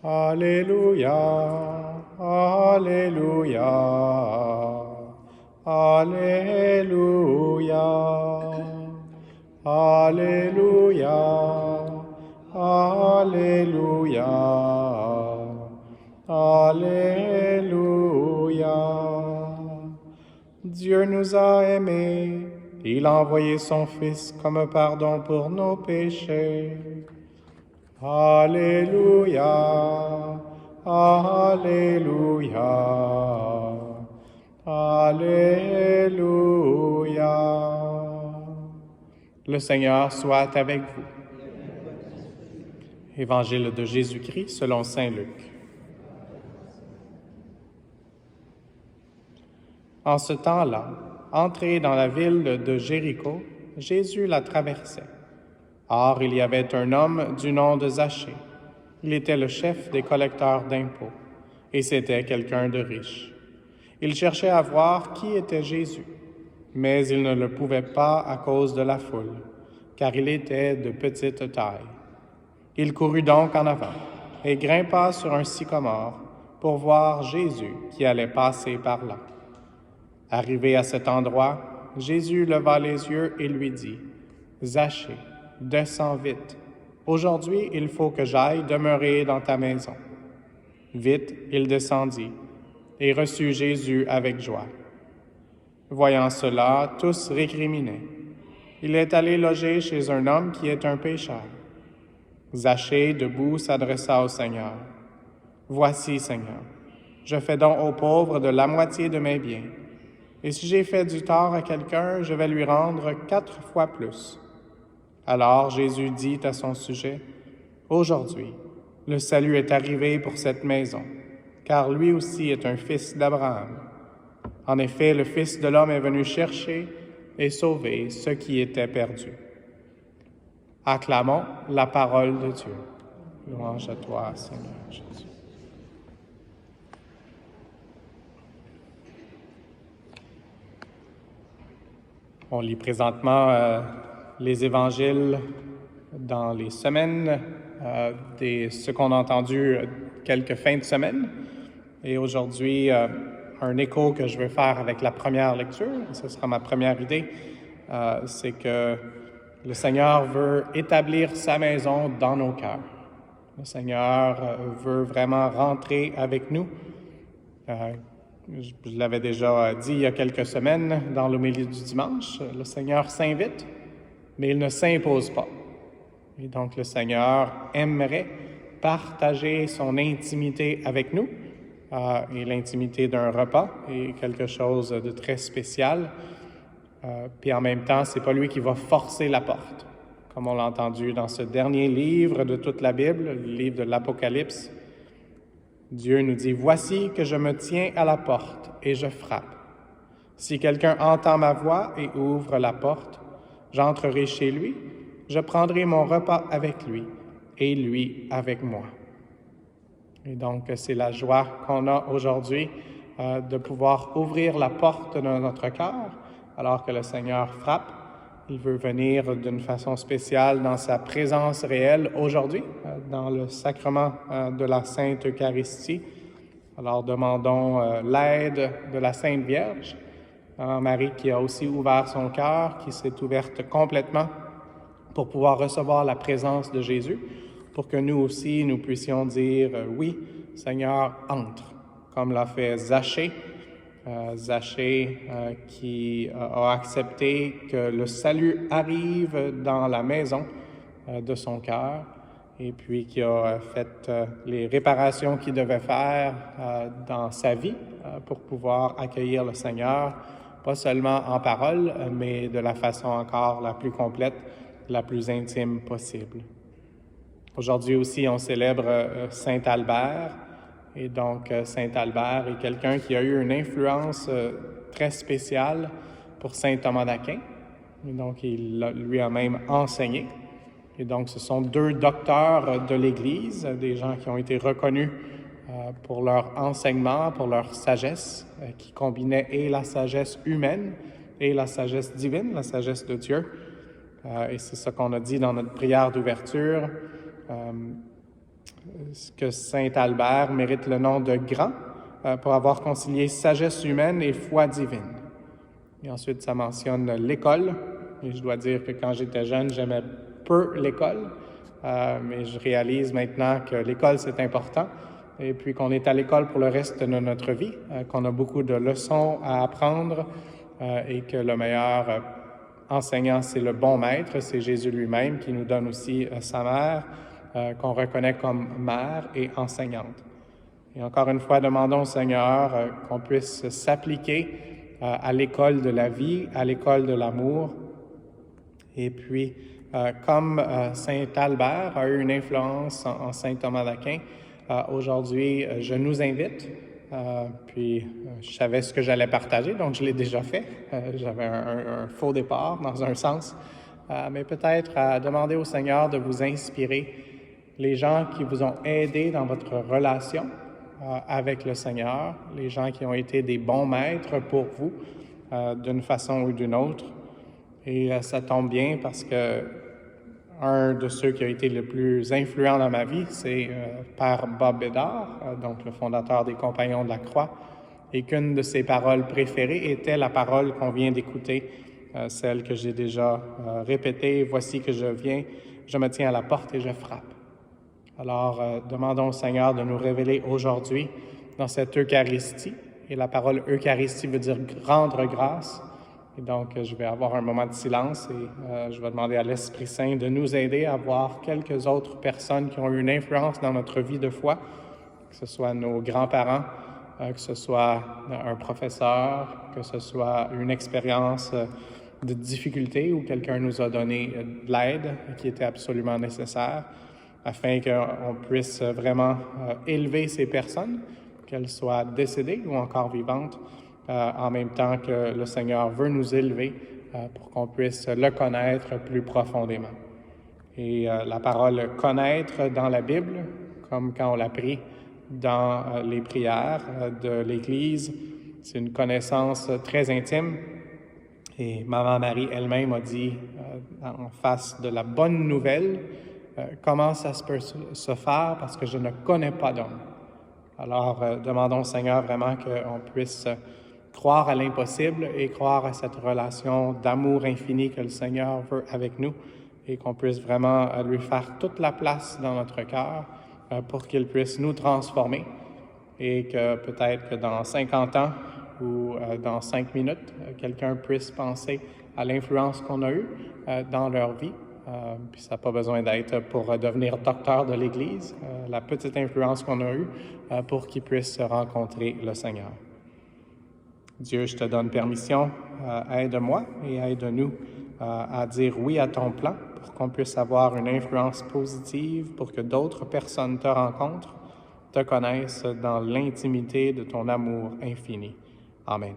Alléluia, Alléluia, Alléluia, Alléluia, Alléluia, Alléluia. Dieu nous a aimés, il a envoyé son Fils comme pardon pour nos péchés. Alléluia, Alléluia, Alléluia. Le Seigneur soit avec vous. Évangile de Jésus-Christ selon saint Luc. En ce temps-là, entré dans la ville de Jéricho, Jésus la traversait. Or, il y avait un homme du nom de Zachée. Il était le chef des collecteurs d'impôts, et c'était quelqu'un de riche. Il cherchait à voir qui était Jésus, mais il ne le pouvait pas à cause de la foule, car il était de petite taille. Il courut donc en avant et grimpa sur un sycomore pour voir Jésus qui allait passer par là. Arrivé à cet endroit, Jésus leva les yeux et lui dit, « Zachée, descends vite. Aujourd'hui, il faut que j'aille demeurer dans ta maison. » Vite, il descendit et reçut Jésus avec joie. Voyant cela, tous récriminaient. Il est allé loger chez un homme qui est un pécheur. Zachée, debout, s'adressa au Seigneur. « Voici, Seigneur, je fais don aux pauvres de la moitié de mes biens. Et si j'ai fait du tort à quelqu'un, je vais lui rendre 4 fois plus. » Alors Jésus dit à son sujet, « Aujourd'hui, le salut est arrivé pour cette maison, car lui aussi est un fils d'Abraham. En effet, le Fils de l'homme est venu chercher et sauver ceux qui étaient perdus. » Acclamons la parole de Dieu. Louange à toi, Seigneur Jésus. On lit présentement les évangiles dans les semaines, ce qu'on a entendu quelques fins de semaine. Et aujourd'hui, un écho que je veux faire avec la première lecture, ce sera ma première idée, c'est que le Seigneur veut établir sa maison dans nos cœurs. Le Seigneur veut vraiment rentrer avec nous. Je l'avais déjà dit il y a quelques semaines dans l'homélie du dimanche, le Seigneur s'invite, mais il ne s'impose pas. Et donc le Seigneur aimerait partager son intimité avec nous, et l'intimité d'un repas est quelque chose de très spécial. Puis en même temps, c'est pas lui qui va forcer la porte, comme on l'a entendu dans ce dernier livre de toute la Bible, le livre de l'Apocalypse. Dieu nous dit, « Voici que je me tiens à la porte et je frappe. Si quelqu'un entend ma voix et ouvre la porte, j'entrerai chez lui, je prendrai mon repas avec lui et lui avec moi. » Et donc, c'est la joie qu'on a aujourd'hui de pouvoir ouvrir la porte de notre cœur alors que le Seigneur frappe. Il veut venir d'une façon spéciale dans sa présence réelle aujourd'hui, dans le sacrement de la Sainte Eucharistie. Alors demandons l'aide de la Sainte Vierge, Marie qui a aussi ouvert son cœur, qui s'est ouverte complètement pour pouvoir recevoir la présence de Jésus, pour que nous aussi, nous puissions dire « Oui, Seigneur, entre », comme l'a fait Zachée. Zachée qui a accepté que le salut arrive dans la maison de son cœur et puis qui a fait les réparations qu'il devait faire dans sa vie pour pouvoir accueillir le Seigneur, pas seulement en parole, mais de la façon encore la plus complète, la plus intime possible. Aujourd'hui aussi, on célèbre Saint Albert. Et donc, Saint Albert est quelqu'un qui a eu une influence très spéciale pour Saint Thomas d'Aquin. Et donc, il lui a même enseigné. Et donc, ce sont 2 docteurs de l'Église, des gens qui ont été reconnus pour leur enseignement, pour leur sagesse, qui combinait et la sagesse humaine et la sagesse divine, la sagesse de Dieu. Et c'est ça qu'on a dit dans notre prière d'ouverture. que Saint Albert mérite le nom de grand pour avoir concilié sagesse humaine et foi divine. Et ensuite, ça mentionne l'école. Et je dois dire que quand j'étais jeune, j'aimais peu l'école, mais je réalise maintenant que l'école, c'est important. Et puis qu'on est à l'école pour le reste de notre vie, qu'on a beaucoup de leçons à apprendre et que le meilleur enseignant, c'est le bon maître, c'est Jésus lui-même qui nous donne aussi sa mère, qu'on reconnaît comme mère et enseignante. Et encore une fois, demandons au Seigneur qu'on puisse s'appliquer à l'école de la vie, à l'école de l'amour. Et puis, comme Saint Albert a eu une influence en Saint Thomas d'Aquin, aujourd'hui, je nous invite. Puis, je savais ce que j'allais partager, donc je l'ai déjà fait. J'avais un faux départ, dans un sens. Mais peut-être à demander au Seigneur de vous inspirer, les gens qui vous ont aidé dans votre relation avec le Seigneur, les gens qui ont été des bons maîtres pour vous, d'une façon ou d'une autre. Et ça tombe bien parce que un de ceux qui a été le plus influent dans ma vie, c'est Père Bob Bédard, donc le fondateur des Compagnons de la Croix, et qu'une de ses paroles préférées était la parole qu'on vient d'écouter, celle que j'ai déjà répétée, « Voici que je viens, je me tiens à la porte et je frappe ». Alors, demandons au Seigneur de nous révéler aujourd'hui dans cette Eucharistie, et la parole Eucharistie veut dire « rendre grâce ». Et donc, je vais avoir un moment de silence et je vais demander à l'Esprit Saint de nous aider à voir quelques autres personnes qui ont eu une influence dans notre vie de foi, que ce soit nos grands-parents, que ce soit un professeur, que ce soit une expérience de difficulté où quelqu'un nous a donné de l'aide qui était absolument nécessaire, afin qu'on puisse vraiment élever ces personnes, qu'elles soient décédées ou encore vivantes, en même temps que le Seigneur veut nous élever pour qu'on puisse le connaître plus profondément. Et la parole « connaître » dans la Bible, comme quand on l'a pris dans les prières de l'Église, c'est une connaissance très intime. Et Maman Marie elle-même a dit en face de la bonne nouvelle, comment ça peut se faire parce que je ne connais pas d'homme. Alors, demandons au Seigneur vraiment qu'on puisse croire à l'impossible et croire à cette relation d'amour infini que le Seigneur veut avec nous et qu'on puisse vraiment lui faire toute la place dans notre cœur pour qu'il puisse nous transformer et que peut-être que dans 50 ans ou dans 5 minutes, quelqu'un puisse penser à l'influence qu'on a eue dans leur vie. Puis ça n'a pas besoin d'être pour devenir docteur de l'Église, la petite influence qu'on a eue pour qu'ils puissent rencontrer le Seigneur. Dieu, je te donne permission, aide-moi et aide-nous à dire oui à ton plan pour qu'on puisse avoir une influence positive, pour que d'autres personnes te rencontrent, te connaissent dans l'intimité de ton amour infini. Amen.